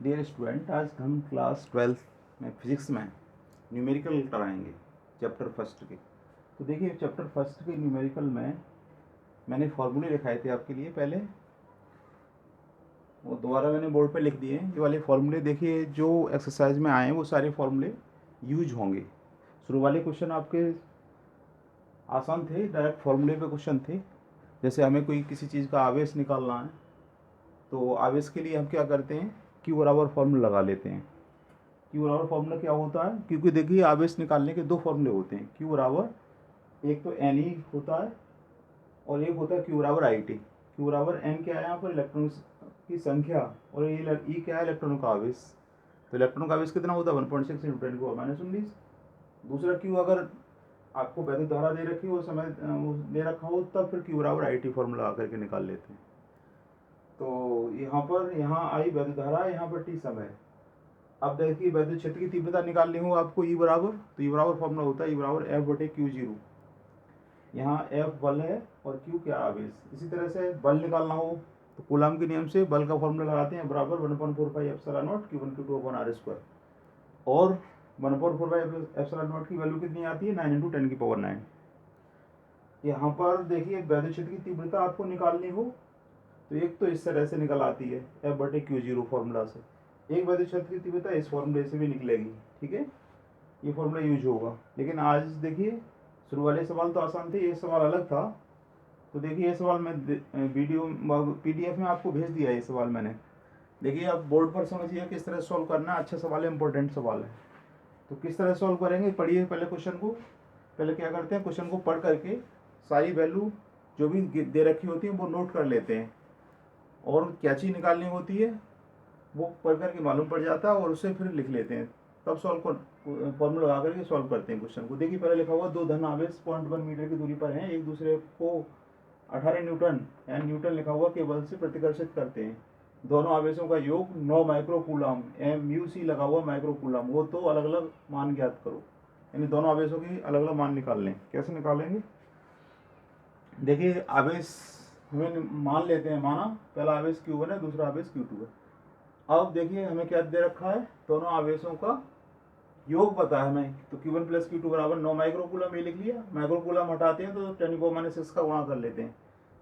Dear student, आज हम class 12 में फिजिक्स में न्यूमेरिकल कराएंगे चैप्टर फर्स्ट के। तो देखिए, चैप्टर फर्स्ट के न्यूमेरिकल में मैंने फॉर्मूले लिखाए थे आपके लिए पहले, वो दोबारा मैंने बोर्ड पे लिख दिए हैं। ये वाले फॉर्मूले देखिए, जो एक्सरसाइज में आए हैं वो सारे फॉर्मूले यूज होंगे। शुरू वाले क्वेश्चन आपके आसान थे, डायरेक्ट फॉर्मूले पे क्वेश्चन थे। जैसे हमें कोई किसी चीज़ का आवेश निकालना है, तो आवेश के लिए हम क्या करते हैं, क्यू बराबर फॉर्मूला लगा लेते हैं। क्यू बराबर फॉर्मूला क्या होता है, क्योंकि देखिए आवेश निकालने के दो फॉर्मूले होते हैं। क्यू बराबर, एक तो एन ई होता है और एक होता है क्यू बराबर आई टी। क्यू बराबर एन क्या है यहाँ पर, इलेक्ट्रॉन की संख्या, और ये ई क्या है, इलेक्ट्रॉनों का आवेश। तो इलेक्ट्रॉन का आवेश कितना होता है, 1.6 इंटू 10⁻19। दूसरा क्यू अगर आपको वैद्युत धारा दे रखी हो, समय दे रखा हो, तब फिर क्यू बराबर आई टी फॉर्मूला आकर के निकाल लेते हैं। तो यहाँ आई वैद्युत धारा, यहाँ पर टी समय। अब देखिए, वैद्युत क्षेत्र की तीव्रता निकालनी हो आपको, ई बराबर, तो ई बराबर फॉर्मूला होता है ई बराबर एफ बटे क्यू जीरो। यहाँ एफ बल है और क्यू क्या आवेश। इसी तरह से बल निकालना हो तो कूलाम के नियम से बल का फॉर्मूला लगाते हैं, बराबर 1/4πε0 Q1 Q2 upon are square. और 1/4πε0 की वैल्यू कितनी आती है, 9 × 10⁹ यहाँ पर देखिए, वैद्युत क्षेत्र की तीव्रता आपको निकालनी हो तो एक तो इस तरह से निकल आती है एफ बटे क्यू जीरो फॉर्मूला से, एक वैद्युत क्षेत्र की तीव्रता इस फॉर्मूले से भी निकलेगी। ठीक है, ये फॉर्मूला यूज होगा। लेकिन आज देखिए, शुरू वाले सवाल तो आसान थे, ये सवाल अलग था। तो देखिए, ये सवाल मैं वीडियो PDF में आपको भेज दिया है। ये सवाल मैंने, देखिए आप बोर्ड पर समझिए किस तरह सॉल्व करना है। अच्छा सवाल है, इंपॉर्टेंट सवाल है। तो किस तरह सॉल्व करेंगे, पढ़िए पहले क्वेश्चन को। पहले क्या करते हैं, क्वेश्चन को पढ़ करके सारी वैल्यू जो भी दे रखी होती है वो नोट कर लेते हैं, और क्या चीज़ निकालनी होती है वो पढ़ करके मालूम पड़ जाता है, और उसे फिर लिख लेते हैं। तब फॉर्मूला लगा करके सॉल्व करते हैं क्वेश्चन को। देखिए, पहले लिखा हुआ दो धन आवेश 0.1 मीटर की दूरी पर हैं, एक दूसरे को 18 न्यूटन यानी न्यूटन लिखा हुआ के बल से प्रतिकर्षित करते हैं। दोनों आवेशों का योग 9 माइक्रोकूलम, MUC लगा हुआ माइक्रोकूलम, वो तो अलग अलग मान ज्ञात करो। यानी दोनों आवेशों की अलग अलग मान निकाल लें। कैसे निकालेंगे, देखिए आवेश हमें मान लेते हैं, माना पहला आवेश Q1 है, दूसरा आवेश Q2 है। अब देखिए हमें क्या दे रखा है, दोनों आवेशों का योग पता है हमें, तो Q1 + Q2 बराबर 9 माइक्रोकूलम, ये लिख लिया। माइक्रोकूलम हटाते हैं तो 10⁻⁻6 का गुणा कर लेते हैं।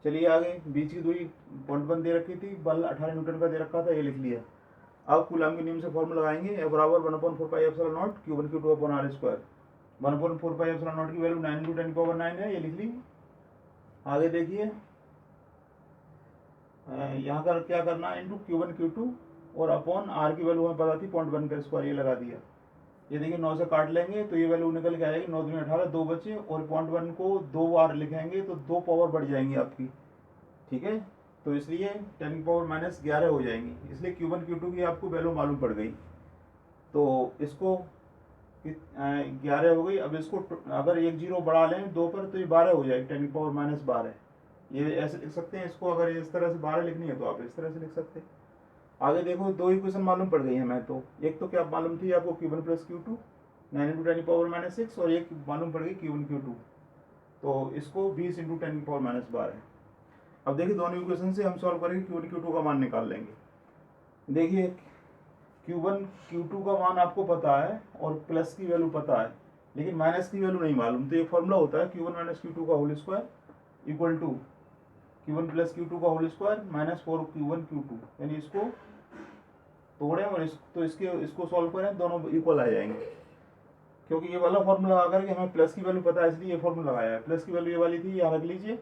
चलिए आगे, बीच की दूरी 0.1 दे रखी थी, बल 18 न्यूटन का दे रखा था, ये लिख लिया। अब कूलम के नियम से फॉर्मूला लगाएंगे, F बराबर 1/4πε0 Q1 Q2 upon are square. 1/4πε0 की वैल्यू 9 × 10⁻9 है, ये लिख ली। आगे देखिए, यहाँ का क्या करना है, इंटू Q1 Q2 और अपॉन आर की वैल्यू हमें पता थी 0.1 का स्क्वायर, ये लगा दिया। ये देखिए 9 से काट लेंगे तो ये वैल्यू निकल के आएगी, 9 दूनी 18, 2 बचे, और 0.1 को 2 बार लिखेंगे तो 2 पावर बढ़ जाएंगी आपकी। ठीक है, तो इसलिए 10⁻⁻11 हो जाएंगी। इसलिए Q1 Q2 की आपको वैल्यू मालूम पड़ गई। तो इसको 11 हो गई। अब इसको अगर एक जीरो बढ़ा लें 2 पर तो ये 12 हो जाएगी, 10⁻12। ये ऐसे लिख सकते हैं इसको। अगर इस तरह से 12 लिखनी है तो आप इस तरह से लिख सकते हैं। आगे देखो, दो इक्वेशन मालूम पड़ गई हमें। तो एक तो क्या मालूम थी आपको, Q1 + Q2 9 × 10⁻⁻6, और एक मालूम पड़ गई Q1 Q2, तो इसको 20 × 10⁻12। अब देखिए, दोनों इक्वेशन से हम सॉल्व करेंगे, Q1 Q2 का मान निकाल लेंगे। देखिए, Q1 Q2 का मान आपको पता है और प्लस की वैल्यू पता है, लेकिन माइनस की वैल्यू नहीं मालूम। तो ये फॉर्मूला होता है Q1 - Q2 का whole square equal to Q1 + Q2 का whole square minus 4Q1 Q2। यानी इसको तोड़ें और इसको सॉल्व करें, दोनों इक्वल आ जाएंगे। क्योंकि ये वाला फॉर्मूला लगा करके हमें प्लस की वैल्यू पता है, इसलिए ये फॉर्मूला लगाया है। प्लस की वैल्यू ये वाली थी, यहाँ रख लीजिए।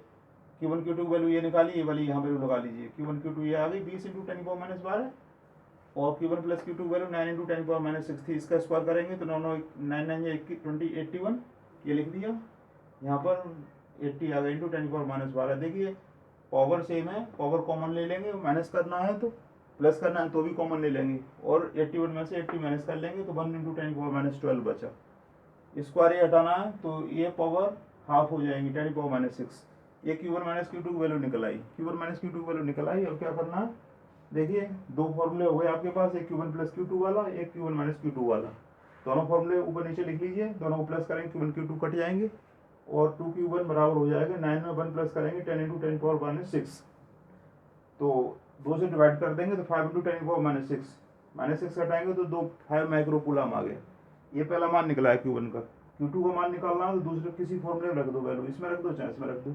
Q1 Q2 की वैल्यू ये निकाली, ये वाली यहाँ वैल्यू लगा लीजिए। Q1 Q2 ये आ गई 20 × 10⁻12, और Q1 + Q2 की वैल्यू 9 × 10⁻6 थी। इसका स्क्वायर करेंगे तो 9 9 9 20 81, ये लिख दिया। यहाँ पर 80 आ गई इंटू 10⁻12। देखिए पावर सेम है, पावर कॉमन ले लेंगे, माइनस करना है तो प्लस करना है तो भी कॉमन ले लेंगे, और 81 में से 80 माइनस कर लेंगे तो 1 × 10⁻12 बचा। स्क्वायर ये हटाना है तो ये पावर हाफ हो जाएंगी, 10⁻6। ये Q1 - Q2 की वैल्यू निकल आई, Q1 - Q2 की वैल्यू निकल आई। अब क्या करना है, देखिए दो फॉर्मूले हो गए आपके पास, एक Q1 + Q2 वाला, एक Q1 - Q2 वाला। दोनों फॉर्मूले ऊपर नीचे लिख लीजिए, दोनों को प्लस करेंगे Q1 Q2 कट जाएंगे, और 2Q1 बराबर हो जाएगा 9 में 1 प्लस करेंगे 10 × 10⁻6। तो 2 से डिवाइड कर देंगे तो 5 × 10⁻6, -6 हटाएंगे तो 5 माइक्रो कूलम आ गया। ये पहला मान निकला है Q1 का। Q2 का मान निकालना है तो दूसरे किसी फॉर्मूले में रख दो वैल्यू, इसमें रख दो चाहे इसमें रख दो,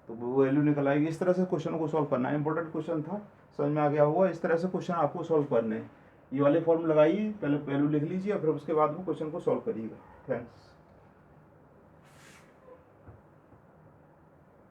तो वो वैल्यू निकल आएगी। इस तरह से क्वेश्चन को सॉल्व करना है। इंपॉर्टेंट क्वेश्चन था, समझ में आ गया होगा। इस तरह से क्वेश्चन आपको सॉल्व करने हैं। ये वाले फॉर्म लगाइए, पहले वैल्यू लिख लीजिए और फिर उसके बाद में क्वेश्चन को सॉल्व करिएगा। थैंक्स।